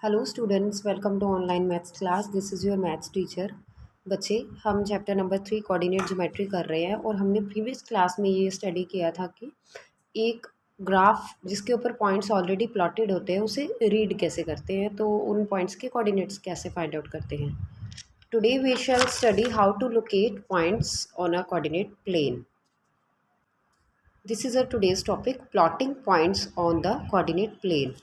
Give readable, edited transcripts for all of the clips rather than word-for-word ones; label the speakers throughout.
Speaker 1: Hello students, welcome to online maths class. This is your maths teacher. बच्चे, हम chapter number 3 coordinate geometry कर रहे हैं और हमने प्रीवियस क्लास में ये स्टडी किया था कि एक ग्राफ जिसके ऊपर पॉइंट्स ऑलरेडी प्लॉटेड होते हैं उसे रीड कैसे करते हैं, तो उन पॉइंट्स के कोऑर्डिनेट्स कैसे फाइंड आउट करते हैं। Today we shall study how to locate points on a coordinate plane. This is a today's topic, plotting points on the coordinate plane.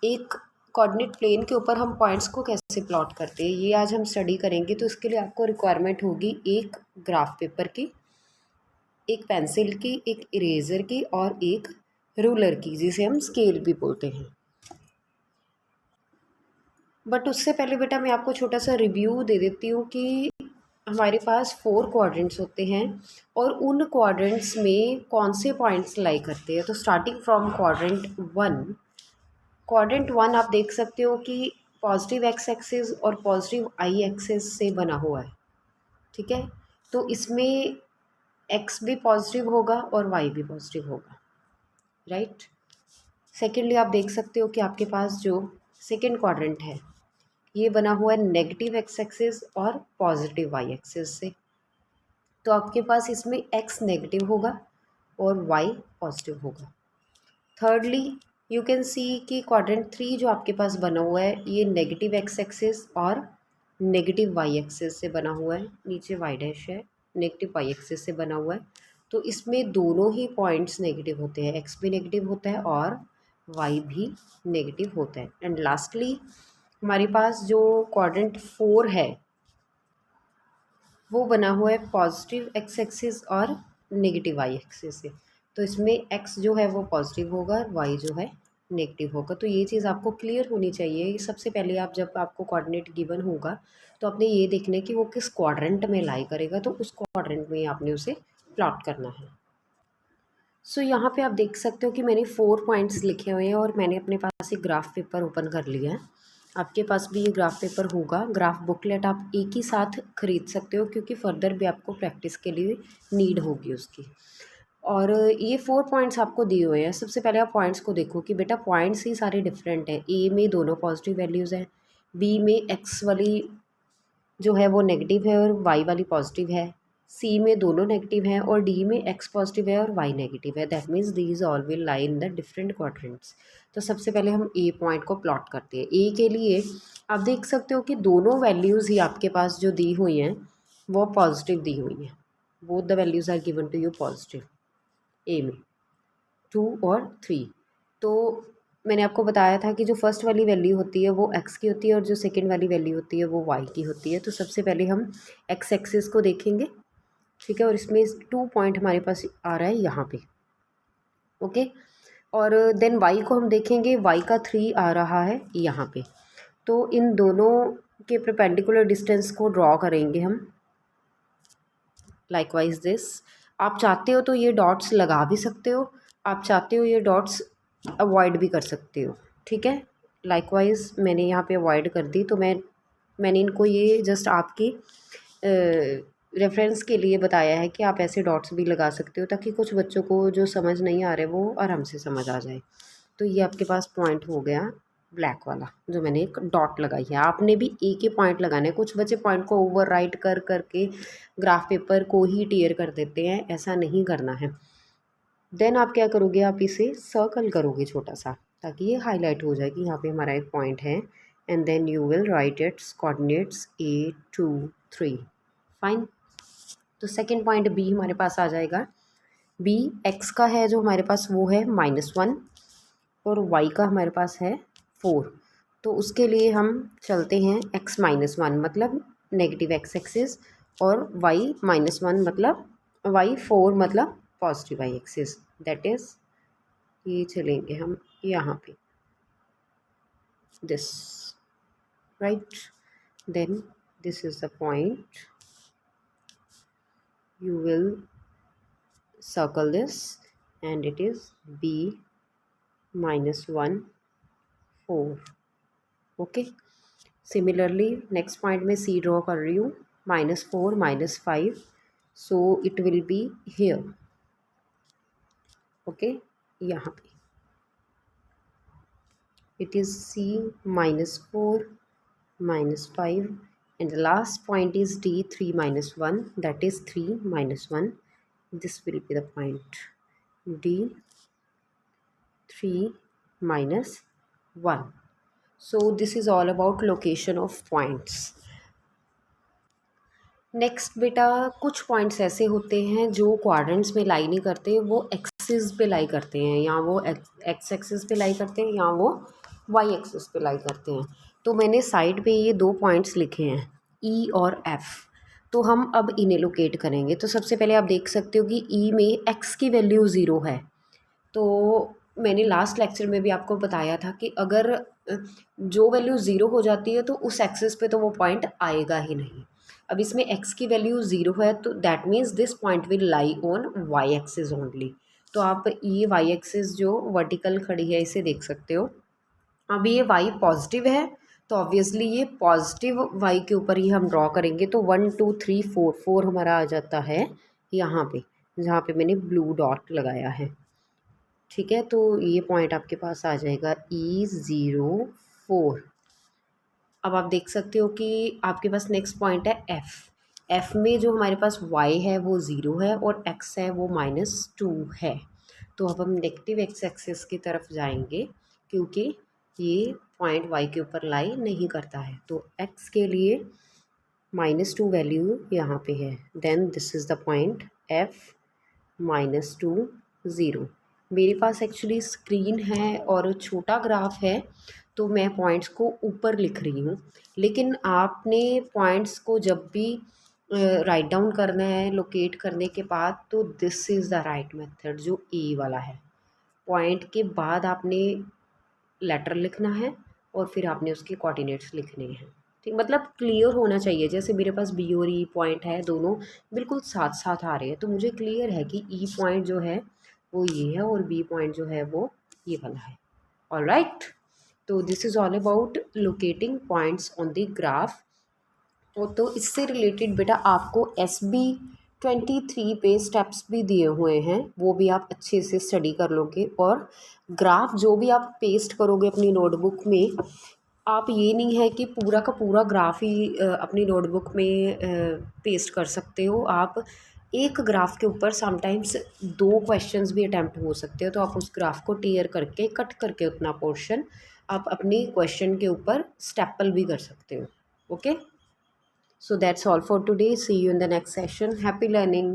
Speaker 1: एक कोऑर्डिनेट प्लेन के ऊपर हम पॉइंट्स को कैसे प्लॉट करते हैं ये आज हम स्टडी करेंगे। तो इसके लिए आपको रिक्वायरमेंट होगी एक ग्राफ पेपर की, एक पेंसिल की, एक इरेज़र की और एक रूलर की, जिसे हम स्केल भी बोलते हैं। बट उससे पहले बेटा मैं आपको छोटा सा रिव्यू दे देती हूँ कि हमारे पास 4 क्वाड्रेंट्स होते हैं और उन क्वाड्रेंट्स में कौन से पॉइंट्स लाई करते हैं। तो स्टार्टिंग फ्रॉम क्वाड्रेंट वन आप देख सकते हो कि पॉजिटिव एक्स एक्सिस और पॉजिटिव आई एक्सिस से बना हुआ है। ठीक है, तो इसमें एक्स भी पॉजिटिव होगा और वाई भी पॉजिटिव होगा, राइट। सेकेंडली आप देख सकते हो कि आपके पास जो सेकेंड क्वाड्रेंट है ये बना हुआ है नेगेटिव एक्स एक्सिस और पॉजिटिव वाई एक्सिस से। तो आपके पास इसमें एक्स नेगेटिव होगा और वाई पॉजिटिव होगा। थर्डली यू कैन सी कि क्वाड्रेंट 3 जो आपके पास बना हुआ है ये नेगेटिव एक्स एक्सिस और नेगेटिव वाई एक्सिस से बना हुआ है। नीचे वाई डैश है, नेगेटिव वाई एक्सिस से बना हुआ है। तो इसमें दोनों ही पॉइंट्स नेगेटिव होते हैं, एक्स भी नेगेटिव होता है और वाई भी नेगेटिव होता है। एंड लास्टली हमारे पास जो क्वाड्रेंट 4 है वो बना हुआ है पॉजिटिव एक्स एक्सिस और नेगेटिव वाई एक्सिस से। तो इसमें एक्स जो है वो पॉजिटिव होगा और वाई जो है नेगेटिव होगा। तो ये चीज़ आपको क्लियर होनी चाहिए। सबसे पहले आप जब आपको कोऑर्डिनेट गिवन होगा तो आपने ये देखना है कि वो किस क्वाड्रेंट में लाई करेगा, तो उस क्वाड्रेंट में आपने उसे प्लॉट करना है। सो यहाँ पे आप देख सकते हो कि मैंने 4 पॉइंट्स लिखे हुए हैं और मैंने अपने पास एक ग्राफ पेपर ओपन कर लिया है। आपके पास भी ये ग्राफ पेपर होगा। ग्राफ बुकलेट आप एक ही साथ ख़रीद सकते हो क्योंकि फर्दर भी आपको प्रैक्टिस के लिए नीड होगी उसकी। और ये 4 पॉइंट्स आपको दिए हुए हैं। सबसे पहले आप पॉइंट्स को देखो कि बेटा पॉइंट्स ही सारे डिफरेंट हैं। ए में दोनों पॉजिटिव वैल्यूज़ हैं, बी में एक्स वाली जो है वो नेगेटिव है और वाई वाली पॉजिटिव है, सी में दोनों नेगेटिव हैं और डी में एक्स पॉजिटिव है और वाई नेगेटिव है। That means these all will lie in the different quadrants. तो सबसे पहले हम ए पॉइंट को प्लॉट करते हैं। ए के लिए आप देख सकते हो कि दोनों वैल्यूज़ ही आपके पास जो दी हुई हैं वो पॉजिटिव दी हुई हैं। Both the values are given to you positive A में, 2 और 3। तो मैंने आपको बताया था कि जो फर्स्ट वाली वैल्यू होती है वो एक्स की होती है और जो सेकंड वाली वैल्यू होती है वो वाई की होती है। तो सबसे पहले हम एक्स एक्सिस को देखेंगे, ठीक है, और इसमें 2 पॉइंट हमारे पास आ रहा है यहाँ पे, ओके। और देन वाई को हम देखेंगे, वाई का 3 आ रहा है यहाँ पे। तो इन दोनों के परपेंडिकुलर डिस्टेंस को ड्रॉ करेंगे हम लाइकवाइज दिस। आप चाहते हो तो ये डॉट्स लगा भी सकते हो, आप चाहते हो ये डॉट्स अवॉइड भी कर सकते हो, ठीक है। लाइकवाइज मैंने यहाँ पे अवॉइड कर दी। तो मैंने इनको ये जस्ट आपकी रेफरेंस के लिए बताया है कि आप ऐसे डॉट्स भी लगा सकते हो ताकि कुछ बच्चों को जो समझ नहीं आ रहे वो आराम से समझ आ जाए। तो ये आपके पास पॉइंट हो गया ब्लैक वाला जो मैंने एक डॉट लगाई है। आपने भी एक ही पॉइंट लगाना है। कुछ बच्चे पॉइंट को ओवर राइट कर करके ग्राफ पेपर को ही टीयर कर देते हैं, ऐसा नहीं करना है। देन आप क्या करोगे, आप इसे सर्कल करोगे छोटा सा ताकि ये हाईलाइट हो जाए कि यहाँ पे हमारा एक पॉइंट है। And then you will write its coordinates 8 2 3। Fine. तो सेकेंड पॉइंट बी हमारे पास आ जाएगा। बी एक्स का है जो हमारे पास वो है -1 और वाई का हमारे पास है 4। तो उसके लिए हम चलते हैं x-1 मतलब नेगेटिव एक्स एक्सिस और y-1 मतलब y4 मतलब positive Y axis. That is ये चलेंगे हम यहाँ पे this, right. Then this is the point, you will circle this and it is b -1 4, okay. Similarly next point में सी ड्रॉ कर रही हूँ, -4 -5, so it will be here, okay, यहाँ पे। it is C minus 4 minus 5, and the last point is D 3 minus 1, that is 3 minus 1. This will be the point D 3 minus 1. So this is all about location of points. Next बेटा, कुछ points ऐसे होते हैं जो quadrants में लाई नहीं करते, वो एक्सिस पे लाई करते हैं, या वो एक्स एक्सिस पे लाई करते हैं, या वो वाई एक्सिस पे लाई करते हैं. तो मैंने साइड पे ये दो पॉइंट्स लिखे हैं ई और एफ. तो हम अब इन्हें लोकेट करेंगे. तो सबसे पहले आप देख सकते हो कि ई में एक्स की वैल्यू ज़ीरो है. तो मैंने लास्ट लेक्चर में भी आपको बताया था कि अगर जो वैल्यू ज़ीरो हो जाती है तो उस एक्सिस पे तो वो पॉइंट आएगा ही नहीं. अब इसमें x की वैल्यू ज़ीरो है, तो that means this point will lie on y axis only. तो आप ये y एक्सिस जो वर्टिकल खड़ी है इसे देख सकते हो. अब ये y पॉजिटिव है तो ऑब्वियसली ये पॉजिटिव y के ऊपर ही हम ड्रॉ करेंगे. तो 1 2 3 4 4 हमारा आ जाता है यहाँ पे, जहाँ पे मैंने ब्लू डॉट लगाया है. ठीक है, तो ये पॉइंट आपके पास आ जाएगा E04. अब आप देख सकते हो कि आपके पास नेक्स्ट पॉइंट है एफ़. एफ़ में जो हमारे पास वाई है वो ज़ीरो है और एक्स है वो -2 है. तो अब हम नेगेटिव एक्स एक्सिस की तरफ जाएंगे क्योंकि ये पॉइंट वाई के ऊपर लाई नहीं करता है. तो एक्स के लिए -2 वैल्यू यहाँ पे है. Then this is the point F -2 0. मेरे पास एक्चुअली स्क्रीन है और छोटा ग्राफ है तो मैं पॉइंट्स को ऊपर लिख रही हूँ. लेकिन आपने पॉइंट्स को जब भी राइट डाउन करना है लोकेट करने के बाद, तो this is the right method जो ए वाला है. पॉइंट के बाद आपने लेटर लिखना है और फिर आपने उसके कोऑर्डिनेट्स लिखने हैं. ठीक, मतलब क्लियर होना चाहिए. जैसे मेरे पास बी और ई पॉइंट है, दोनों बिल्कुल साथ साथ आ रहे हैं, तो मुझे क्लियर है कि ई पॉइंट जो है वो ये है और बी पॉइंट जो है वो ये वाला है. ऑलराइट, तो this is all about locating points on the graph. तो इससे रिलेटेड बेटा आपको SB23 पे स्टेप्स भी दिए हुए हैं, वो भी आप अच्छे से स्टडी कर लोगे. और ग्राफ जो भी आप पेस्ट करोगे अपनी नोटबुक में, आप ये नहीं है कि पूरा का पूरा ग्राफ ही अपनी नोटबुक में पेस्ट कर सकते हो. आप एक ग्राफ के ऊपर समटाइम्स 2 क्वेश्चंस भी अटैम्प्ट हो सकते हो. तो आप उस ग्राफ को टीयर करके कट करके उतना पोर्शन आप अपनी क्वेश्चन के ऊपर स्टेपल भी कर सकते हो. Okay, so that's all for today. See you in the next session. Happy learning.